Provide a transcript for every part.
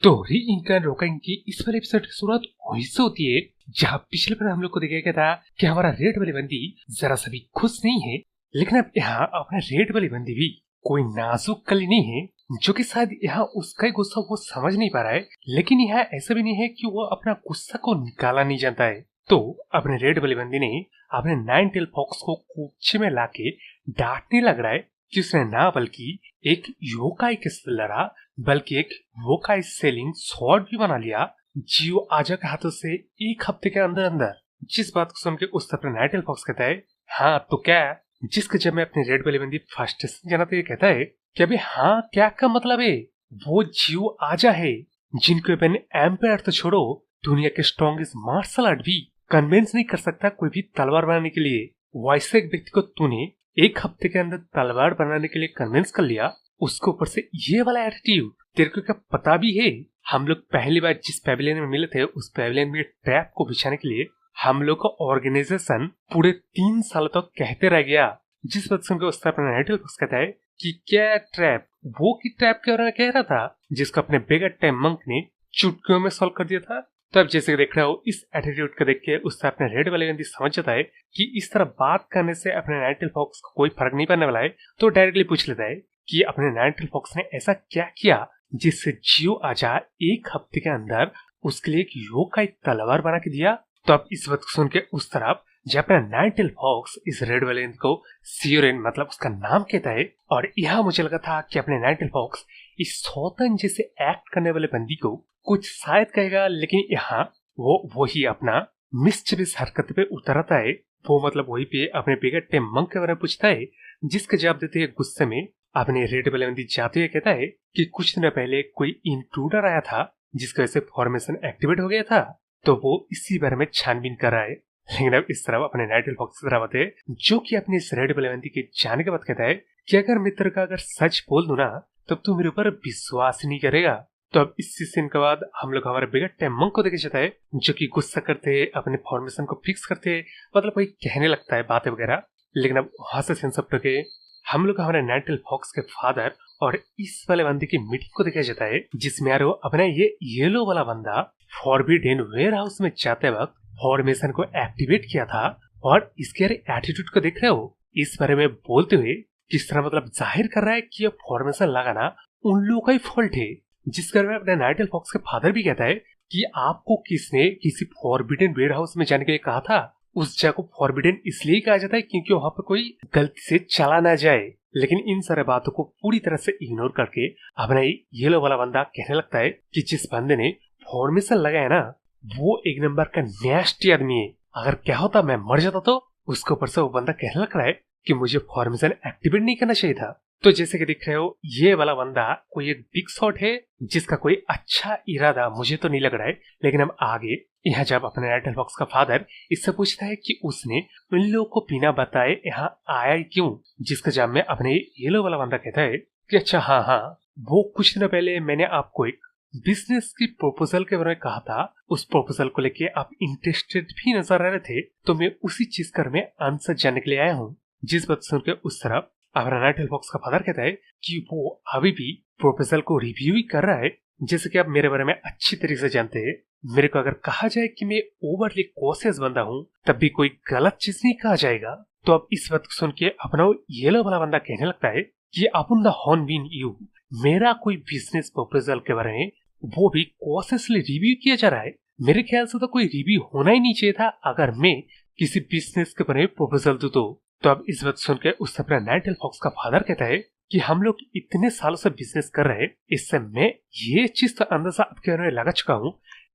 तो री-इंकार्न रोकन की इस वाले एपिसोड की शुरुआत वहीं से होती है जहाँ पिछले बार हम लोग को दिखाया गया था कि हमारा रेड वाली बंदी जरा सा भी खुश नहीं है। लेकिन अब यहाँ अपना रेड वाली बंदी भी कोई नाजुक कली नहीं है, जो कि शायद यहाँ उसका ही गुस्सा वो समझ नहीं पा रहा है। लेकिन यहाँ ऐसा भी नहीं है कि वो अपना गुस्सा को निकाला नहीं जानता है। तो अपने रेड वाली बंदी ने अपने नाइन टेल फॉक्स को कूचे में लाके डांटने लग रहा है कि उसने ना बल्कि एक योकाई के लड़ा बल्कि एक वोकाई सेलिंग स्वॉर्ड भी बना लिया जियो आजा के हाथों से एक हफ्ते के अंदर अंदर। जिस बात को सुन के उस अपने नाइट टेल फॉक्स कहता है हाँ तो क्या, जिसके जब मैं अपनी रेड वाली बंदी फर्स्ट जाना तो ये कहता है कि अभी हाँ क्या का मतलब है, वो जियो आजा है जिनको मैंने एम्पायर तो छोड़ो दुनिया के स्ट्रॉन्गेस्ट मार्शल आर्ट भी कन्विंस नहीं कर सकता कोई भी तलवार बनाने के लिए। वैसे एक व्यक्ति को तूने एक हफ्ते के अंदर तलवार बनाने के लिए कन्विंस कर लिया, उसके ऊपर से ये वाला एटीट्यूड। तेरे को क्या पता भी है हम लोग पहली बार जिस पैविलियन में मिले थे उस पैविलियन में ट्रैप को बिछाने के लिए हम लोग का ऑर्गेनाइजेशन पूरे 3 साल तक कहते रह गया। जिस वक्त सुनकर उस अपना नाइटल कहता है कि क्या ट्रैप, वो की ट्रैप के बारे में कह रहा था जिसको अपने बिगर टाइम मंक ने चुटकियों में सॉल्व कर दिया था। तब जैसे देख रहा हो इस एटीट्यूड को देख के उससे अपने रेड वाले बंदी समझ जाता है कि इस तरह बात करने से अपने नाइटल फॉक्स को कोई फर्क नहीं पड़ने वाला है। तो डायरेक्टली पूछ लेता है कि अपने नाइटल फॉक्स ने ऐसा क्या किया जिससे जियो आजा एक हफ्ते के अंदर उसके लिए एक योकाई तलवार बना के दिया। तो अब इस वक्त सुन के उस तरफ जब अपना नाइटल फॉक्स इस रेड वाले को सियोरेन मतलब उसका नाम कहता है। और यहाँ मुझे लगा था कि अपने नाइटल फॉक्स इस सौतन जैसे एक्ट करने वाले बंदी को कुछ शायद कहेगा, लेकिन यहाँ वो वही अपना मिस्चिवियस हरकत पे उतरता है। वो मतलब वही पे अपने बिगर टेम मंक के बारे में पूछता है, जिसका जवाब देते हैं गुस्से में अपने रेड वाले बंदी जाते हुए कहता है कि कुछ दिन पहले कोई इंट्रूडर आया था जिसकी वजह से फॉर्मेशन एक्टिवेट हो गया था, तो वो इसी बारे में छानबीन कर रहा है। लेकिन अब इस तरफ अपने नाइटल फॉक्स की तरफ आते हैं जो कि अपने इस रेड वाले बंदी के जाने के बाद कहता है कि अगर मित्र का अगर सच बोल दूं ना तब तू मेरे ऊपर विश्वास नहीं करेगा। तो अब इस सीन के बाद हम लोग हमारे बिगर टाइम मंक को देखे जाता है जो कि गुस्सा करते अपने फॉर्मेशन को फिक्स करते, मतलब कोई कहने लगता है बातें वगैरह। लेकिन अब वहां से सब टके हम लोग हमारे नाइटल फॉक्स के फादर और इस वाले बंदे की मीटिंग को देखा जाता है जिसमें यार वो अपना ये येलो वाला बंदा फॉरबिडन वेयर हाउस में जाते वक्त फॉर्मेशन को एक्टिवेट किया था। और इसके एटीट्यूड को देख रहे हो इस बारे में बोलते हुए किस तरह मतलब जाहिर कर रहा है कि ये फॉर्मेशन लगाना उन लोगों का ही फॉल्ट है। जिसके बारे में अपने नाइटल फॉक्स के फादर भी कहता है कि आपको किसने किसी फॉरबिडन वेयर हाउस में जाने के लिए कहा था। उस जगह को फॉरबिडन इसलिए कहा जाता है क्योंकि वहां पर कोई गलती से चला ना जाए। लेकिन इन सारे बातों को पूरी तरह से इग्नोर करके अपना येलो वाला बंदा कहने लगता है कि जिस बंदे ने फॉर्मेशन लगाया ना वो एक नंबर का नेस्टी आदमी है, अगर क्या होता मैं मर जाता तो। उसके ऊपर से वो बंदा कहने लग रहा है कि मुझे फॉर्मेशन एक्टिवेट नहीं करना चाहिए था। तो जैसे कि दिख रहे हो ये वाला बंदा कोई एक बिग शॉट है जिसका कोई अच्छा इरादा मुझे तो नहीं लग रहा है। लेकिन हम आगे यहाँ जब अपने नाइटल फॉक्स का फादर इससे पूछता है कि उसने उन लोगों को बिना बताए यहाँ आया क्यों, जिसका जवाब में अपने येलो वाला बंदा कहता है कि अच्छा हाँ वो कुछ दिन पहले मैंने आपको एक बिजनेस की प्रपोजल के बारे में कहा था, उस प्रपोजल को लेके आप इंटरेस्टेड भी नजर आ रहे थे, तो मैं उसी चीज कर में आंसर जानने के लिए आया हूँ। जिस बात सुनकर उस तरफ हमारा नाइटल फॉक्स का फादर कहता है कि वो अभी भी प्रपोजल को रिव्यू ही कर रहा है। जैसे कि आप मेरे बारे में अच्छी तरीके से जानते हैं, मेरे को अगर कहा जाए कि मैं ओवरली कॉशियस बंदा हूँ तब भी कोई गलत चीज नहीं कहा जाएगा। तो अब इस बात सुन के अपना येलो वाला बंदा कहने लगता है कि अपन द हॉर्न बीन यू, मेरा कोई बिजनेस प्रपोजल के बारे में वो भी कॉशियसली रिव्यू किया जा रहा है। मेरे ख्याल से तो कोई रिव्यू होना ही नहीं चाहिए था अगर मैं किसी बिजनेस के बारे में प्रपोजल दूं तो अब इस बात सुन के उस अपना नाइटल फॉक्स का फादर कहता है कि हम लोग इतने सालों से बिजनेस कर रहे हैं, इससे मैं ये चीज तो अंदाजा आपके बारे में लगा चुका हूँ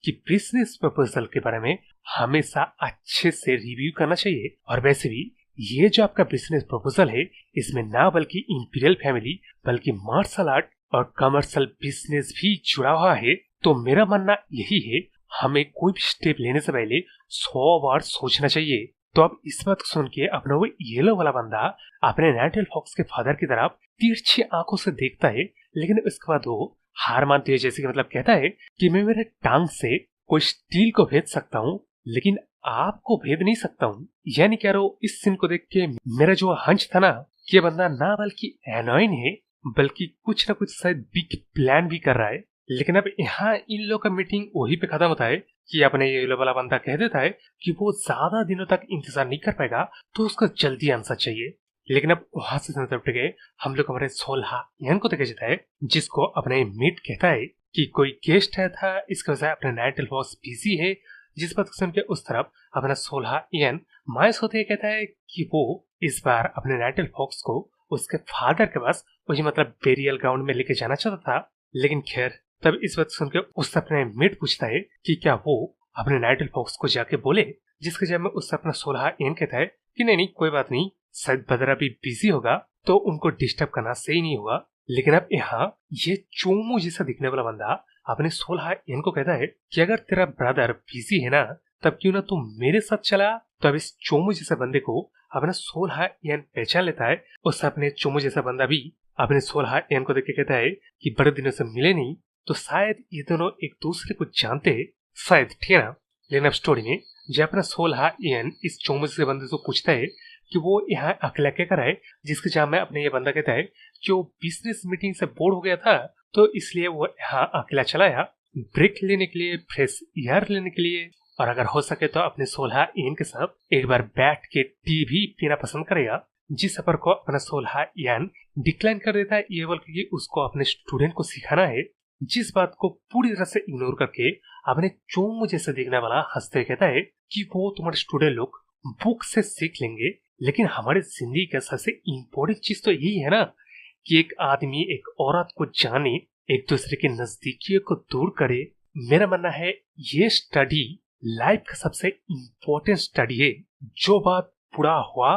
कि बिजनेस प्रपोजल के बारे में हमेशा अच्छे से रिव्यू करना चाहिए। और वैसे भी ये जो आपका बिजनेस प्रपोजल है इसमें ना बल्कि इंपीरियल फैमिली बल्कि मार्शल आर्ट और कमर्शियल बिजनेस भी जुड़ा हुआ है। तो मेरा मानना यही है हमें कोई भी स्टेप लेने से पहले 100 बार सोचना चाहिए। तो अब इस बात को सुन के अपना वो येलो वाला बंदा अपने नाइटल फॉक्स के फादर की तरफ तिरछी आंखों से देखता है। लेकिन उसके बाद वो हार मानते हुए जैसे कि मतलब कहता है कि मैं मेरे टांग से कोई स्टील को भेज सकता हूँ लेकिन आपको भेद नहीं सकता हूँ। यानी कह रहा हूँ इस सीन को देख के मेरा जो हंच था ना कि बंदा ना बल्कि एनोइन है बल्कि कुछ ना कुछ शायद बिग प्लान भी कर रहा है। लेकिन अब यहाँ इन लोग का मीटिंग वही पे खत्म होता है कि अपने ये वाला बंदा कह देता है कि वो ज्यादा दिनों तक इंतजार नहीं कर पाएगा, तो उसको जल्दी आंसर चाहिए। लेकिन अब वहां से संदर्भ के हम लोग हमारे सोल्हा यन को देखा जाता है, जिसको अपने मीट कहता है कि कोई गेस्ट आया था, इसके वजह अपने नाइटल बॉस बिजी है। जिस बात को सुन के उस तरफ अपना सोल्हा इयन मायूस होते ही कहता है कि वो इस बार अपने नाइटल फॉक्स को उसके फादर के पास, वही मतलब बेरियल ग्राउंड में लेके जाना चाहता था। लेकिन खैर तब इस बात सुन के उससे अपने मेट पूछता है कि क्या वो अपने नाइटल फॉक्स को जाके बोले, जिसके जब में उससे अपना सोल्हा इयन कहता है कि नहीं नहीं कोई बात नहीं, शायद बदरा भी बिजी होगा तो उनको डिस्टर्ब करना सही नहीं होगा। लेकिन अब यहाँ ये चोमू जैसा दिखने वाला बंदा अपने सोल्हा इयन को कहता है कि अगर तेरा ब्रदर बिजी है ना, तब क्यों ना तुम मेरे साथ चला। तो अब इस चोमू जैसे बंदे को अपना सोल्हा इयन पहचान लेता है। उससे अपने चोमू जैसा बंदा भी अपने सोल्हा इयन को देख के कहता है कि बड़े दिनों से मिले नहीं, तो शायद ये दोनों एक दूसरे को जानते हैं, शायद, ठीक है ना। लेकिन अब स्टोरी में जब अपना सोल्हा इयन इस चोमू जैसे बंदे से पूछता है कि वो यहाँ अकेला क्या कर रहा है, जिसके जवाब में अपने ये बंदा कहता है कि वो बिजनेस मीटिंग से बोर हो गया था, तो इसलिए वो यहाँ अकेला चला आया ब्रेक लेने के लिए, फ्रेश एयर लेने के लिए, और अगर हो सके तो अपने सोल्हा इयन के साथ एक बार बैठ के टी भी पीना पसंद करेगा। जिस सफर को अपना सोल्हा इयन डिक्लाइन कर देता है, ये बोल के उसको अपने स्टूडेंट को सिखाना है। जिस बात को पूरी तरह से इग्नोर करके अपने चोमू जैसे दिखने वाला हंसते कहता है कि वो तुम्हारे स्टूडेंट लोग बुक से सीख लेंगे, लेकिन हमारे जिंदगी का सबसे इम्पोर्टेंट चीज तो यही है ना कि एक आदमी एक औरत को जाने, एक दूसरे की नजदीकियों को दूर करे। मेरा मानना है ये स्टडी लाइफ का सबसे इम्पोर्टेंट स्टडी है। जो बात पूरा हुआ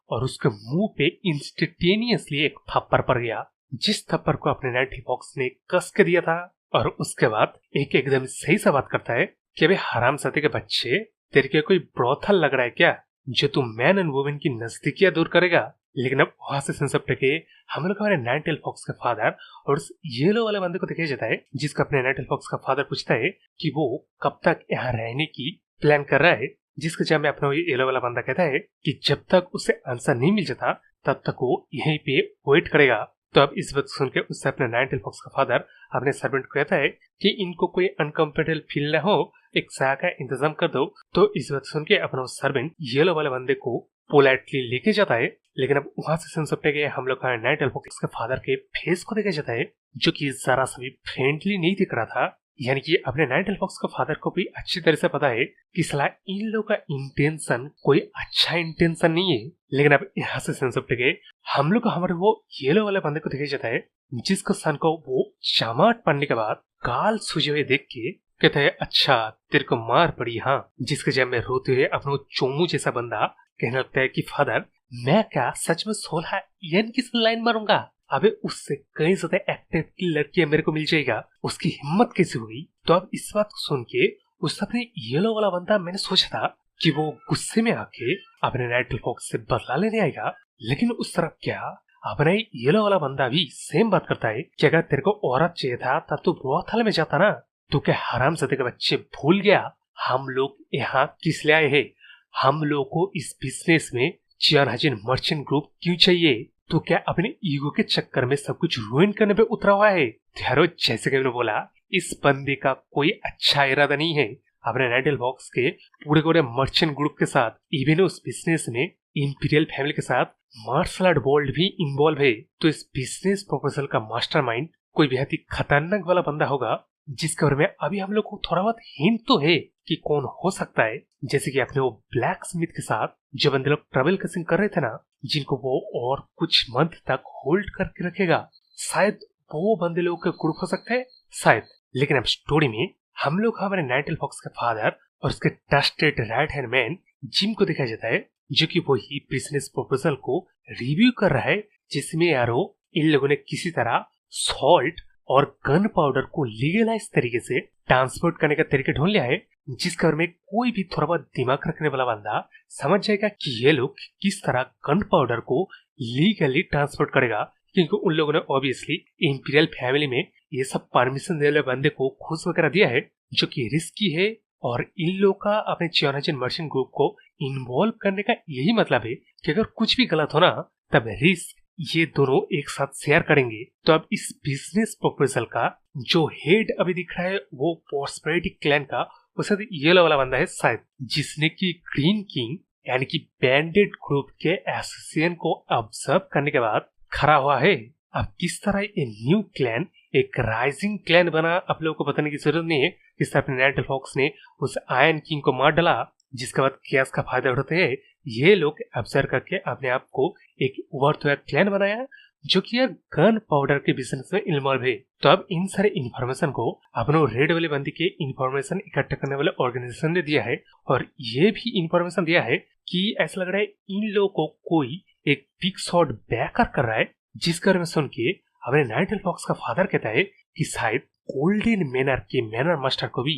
और उसके मुंह पे इंस्टेंटेनियसली एक थप्पड़ पड़ गया, जिस थप्पड़ को अपने नाइटी बॉक्स ने कस के दिया था, और उसके बाद एक एकदम सही सा बात करता है कि अबे हरामजादे के बच्चे, तेरे के कोई ब्रोथल लग रहा है क्या जो तू मैन एंड वुमेन की नजदीकियां दूर करेगा। लेकिन अब वहां से सेंस टके हम लोग हमारे नाइटल फॉक्स के फादर और उस येलो वाले बंदे को दिखाया जाता है, जिसका अपने नाइटल फॉक्स का फादर पूछता है कि वो कब तक यहाँ रहने की प्लान कर रहा है। जिसके जवाब में अपना येलो वाला बंदा कहता है कि जब तक उसे आंसर नहीं मिल जाता तब तक वो यहीं पे वेट करेगा। तो अब इस बात सुन के उससे अपने नाइटल फॉक्स का फादर अपने सर्वेंट को कहता है कि इनको कोई अनकंफर्टेबल फील ना हो, एक सहाय का इंतजाम कर दो। तो इस बात सुन के अपना सर्वेंट येलो वाले बंदे को पोलाइटली लेके जाता है। लेकिन अब वहां से सनसपटे गए हम लोग नाइटल फॉक्स के फादर के फेस को देखा जाता है, जो कि जरा सा भी फ्रेंडली नहीं दिख रहा था। यानी कि अपने नाइटल फॉक्स का फादर को भी अच्छी तरह से पता है कि सलाह इन लोगों का इंटेंशन कोई अच्छा इंटेंशन नहीं है। लेकिन अब यहाँ से सनसपटे गए हम लोग हमारे वो येलो वाले बंदे को देखा जाता है, जिसको सन को वो चामाट पड़ने के बाद गाल सूजे हुए देख के कहता है अच्छा तेरे को मार पड़ी हाँ। जिसके जब में रोते हुए अपना चोमू जैसा बंदा कहने लगता है कि फादर मैं क्या सच में सोल्हा इयन की लाइन मारूंगा, अबे उससे कई ज्यादा एक्टिव की लड़कियां मेरे को मिल जाएगा, उसकी हिम्मत कैसे हुई। तो अब इस बात को सुन के उस अपने येलो वाला बंदा, मैंने सोचा था कि वो गुस्से में आके अपने नाइटल फॉक्स से बदला लेने आएगा, लेकिन उस तरफ क्या अपना येलो वाला बंदा भी सेम बात करता है कि अगर तेरे को औरत चाहिए था तब तो ब्रोथल में जाता ना, तो क्या हरामजादे के बच्चे भूल गया हम लोग यहाँ किस लिए आए हैं, हम लोग को इस बिजनेस में चियानहाजिन मर्चेंट ग्रुप क्यों चाहिए, तो क्या अपने ईगो के चक्कर में सब कुछ रुइन करने पे उतरा हुआ है। यारो जैसे कि मैंने बोला इस बंदे का कोई अच्छा इरादा नहीं है अपने नाइटल बॉक्स के पूरे पूरे मर्चेंट ग्रुप के साथ, इवन उस बिजनेस में इंपीरियल फैमिली के साथ मार्शल आर्ट वर्ल्ड भी इन्वॉल्व है। तो इस बिजनेस प्रपोजल का मास्टरमाइंड कोई बेहद ही खतरनाक वाला बंदा होगा, जिसके बारे में अभी हम लोग को थोड़ा बहुत हिंट तो है कि कौन हो सकता है। जैसे कि अपने वो ब्लैक स्मिथ के साथ जो बंदे लोग ट्रबल कसिंग कर रहे थे ना, जिनको वो और कुछ मंथ तक होल्ड करके रखेगा, शायद वो बंदे लोग का ग्रुप हो सकता है शायद। लेकिन अब स्टोरी में हम लोग हमारे नाइटल फॉक्स के फादर और उसके trusted right hand man gym को दिखाया जाता है, जो कि वो ही बिजनेस प्रपोजल को रिव्यू कर रहा है, जिसमें यारो इन लोगों ने किसी तरह सॉल्ट और गन पाउडर को लीगलाइज तरीके से ट्रांसपोर्ट करने का तरीका ढूंढ लिया है, जिसके बारे में कोई भी थोड़ा बहुत दिमाग रखने वाला बंदा समझ जाएगा कि ये लोग किस तरह गन पाउडर को लीगली ट्रांसपोर्ट करेगा, क्योंकि उन लोगों ने ऑब्वियसली इंपीरियल फैमिली में ये सब परमिशन देने वाले बंदे को घूस वगैरह दिया है, जो कि रिस्की है। और इन लोग का अपने चियानहाजिन मर्चेंट ग्रुप को इन्वॉल्व करने का यही मतलब है कि अगर कुछ भी गलत हो ना, तब रिस्क ये दोनों एक साथ शेयर करेंगे। तो अब इस बिजनेस प्रपोजल का जो हेड अभी दिख रहा है वो प्रॉस्पेरिटी क्लैन का वो येलो वाला बंदा है शायद, जिसने की ग्रीन किंग यानी कि बैंडेड ग्रुप के एसोसिएशन को ऑब्जर्व करने के बाद खड़ा हुआ है। अब किस तरह ये न्यू क्लैन एक राइजिंग क्लैन बना आप लोगों को बताने की जरूरत नहीं है। इस तरह नाइट फॉक्स ने उस आयरन किंग को मार डाला, जिसके बाद कैश का फायदा उठाते हैं ये लोग ऑब्जर्व करके अपने आप को एक उभरते हुआ क्लैन बनाया जो कि यार गन पाउडर के बिजनेस में इन्वॉल्व है। तो अब इन सारे इन्फॉर्मेशन को अपने रेड वाले बंदी के इन्फॉर्मेशन इकट्ठा करने वाले ऑर्गेनाइजेशन ने दिया है, और ये भी इन्फॉर्मेशन दिया है कि ऐसा लग रहा है इन लोगों को कोई एक बिग शॉट बैकर कर रहा है, जिस कारण में सुन के अपने नाइट फॉक्स का फादर कहता है कि शायद गोल्डन मैनर के मैनर मास्टर को भी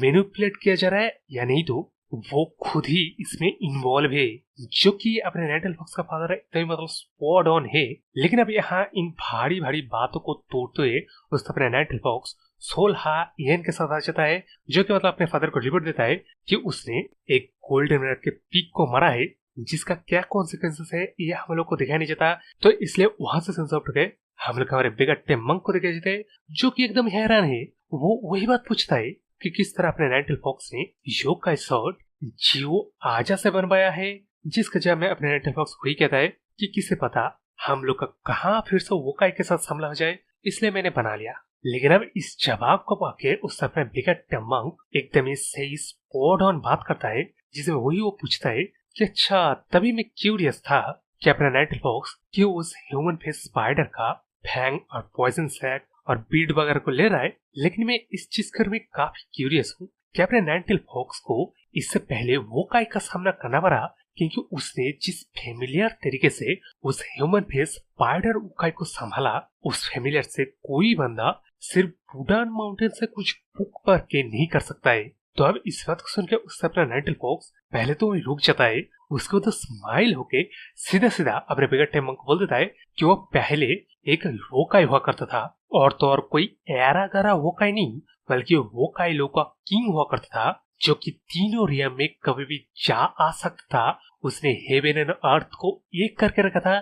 मैनिपुलेट किया जा रहा है, या नहीं तो वो खुद ही इसमें इन्वॉल्व है, जो कि अपने नाइट फॉक्स का फादर है तभी मतलब स्पॉट ऑन है। लेकिन अब यहाँ इन भारी भारी बातों को तोड़ते हुए उस अपने नाइट फॉक्स सोल्हा इयन के साथ आ जाता है, जो कि मतलब अपने फादर को रिपोर्ट देता है कि उसने एक गोल्डन मैनर के पीक को मारा है, जिसका क्या कॉन्सिक्वेंसेस है ये हम लोग को दिखाई नहीं जाता। तो इसलिए वहां से सेंस उठ गए हम लोग हमारे बिगड़ते मंक को दिखाई जाते हैं, जो कि एकदम हैरान है। वो वही बात पूछता है कि किस तरह अपने नाइट फॉक्स ने योकाई शॉट जियो आजा से बनवाया है, जिसका जवाब में अपने नाइट फॉक्स वही कहता है कि किसे पता हम लोग का कहाँ फिर से वोकाई के साथ हमला हो जाए, इसलिए मैंने बना लिया। लेकिन अब इस जवाब को पाके उस अपने बिगड़ते मंक एकदम ही सही स्पॉट ऑन बात करता है, जिसमें वही वो पूछता है कि अच्छा तभी मैं क्यूरियस था कि अपना नाइट फॉक्स क्यों उस ह्यूमन फेस स्पाइडर का फैंग और पॉइजन सैक और बीड वगैरह को ले रहा है। लेकिन मैं इस चीज कर में काफी क्यूरियस हूँ कि अपने नाइट फॉक्स को इससे पहले वोकाई का सामना करना पड़ा, क्योंकि उसने जिस फेमिलियर तरीके से उस ह्यूमन फेस स्पाइडर वोकाई को संभाला, उस फेमिलियर से कोई बंदा सिर्फ बुडान माउंटेन से कुछ बुक पर के नहीं कर सकता है। तो अब इस बात को सुनकर उससे अपना नाइट फॉक्स पहले तो वही रुक जाता है, उसके बाद स्माइल होके सीधा सीधा अपने बिगड़ते मंक को बोल देता है कि वो पहले एक वोकाई हुआ करता था, और तो और कोई एरा गरा वोकाई नहीं बल्कि वोकाई लोग का किंग हुआ करता था, जो कि तीनों रियम में कभी भी जा आ सकता था। उसने हेवन एंड अर्थ को एक करके रखा था।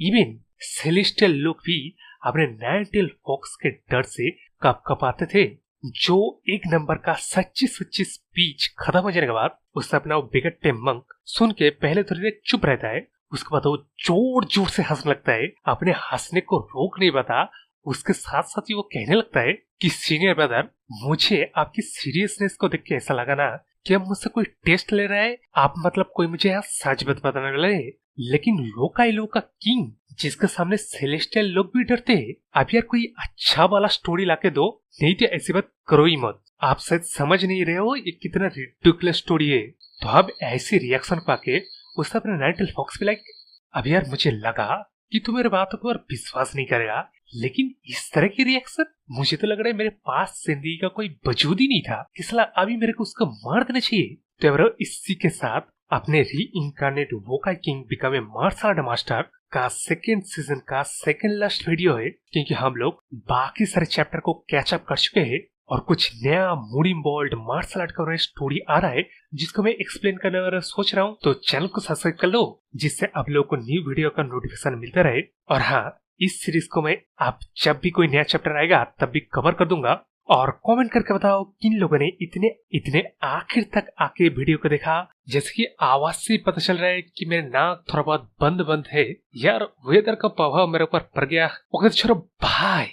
इवन सेलेस्टियल लोग भी अपने नाइट फॉक्स के डर से कपकपाते थे। जो एक नंबर का सच्ची सच्ची स्पीच खत्म हो जाने के बाद उससे अपना बिगड़ते मंक सुन के पहले थोड़ी देर चुप रहता है, उसके बाद वो जोर जोर से हंसने लगता है। अपने हंसने को रोक नहीं पाता, उसके साथ साथ ही वो कहने लगता है कि सीनियर ब्रदर, मुझे आपकी सीरियसनेस को देख के ऐसा लगा ना कि अब मुझसे कोई टेस्ट ले रहा है, आप मतलब कोई मुझे यहाँ सच बताने वाले। लेकिन वोकाई लोग का किंग जिसके सामने सेलेस्टियल लोग भी डरते हैं, अब यार कोई अच्छा वाला स्टोरी लाके दो, नहीं तो ऐसी बात करो ही मत। आप शायद समझ नहीं रहे हो ये कितना रिडिकुलस स्टोरी है। तो अब ऐसी रिएक्शन पाके उसने अपने नाइट फॉक्स पे लाइक, अब यार मुझे लगा कि तू मेरे बातों पर विश्वास नहीं करेगा, लेकिन इस तरह की रिएक्शन, मुझे तो लग रहा है मेरे पास जिंदगी का कोई वजूद ही नहीं था, इसलिए अभी मेरे को उसको मार देना चाहिए। तो इसी के साथ अपने reincarnate Vokai king become a martial art master का सेकेंड सीजन का सेकेंड लास्ट वीडियो है, क्योंकि हम लोग बाकी सारे चैप्टर को कैचअप कर चुके हैं और कुछ नया मूड इन्वॉल्व्ड मार्शल आर्ट का स्टोरी आ रहा है, जिसको मैं एक्सप्लेन करने वाला सोच रहा हूँ। तो चैनल को सब्सक्राइब कर लो, जिससे आप लोगों को न्यू वीडियो का नोटिफिकेशन मिलता रहे। और हाँ, इस सीरीज को मैं आप जब भी कोई नया चैप्टर आएगा तब भी कवर कर दूंगा। और कमेंट करके बताओ किन लोगों ने इतने आखिर तक आके वीडियो को देखा। जैसे कि आवाज से पता चल रहा है कि मेरे नाक थोड़ा बहुत बंद है यार, वेदर का प्रभाव मेरे ऊपर पड़ गया। ओके चलो बाय।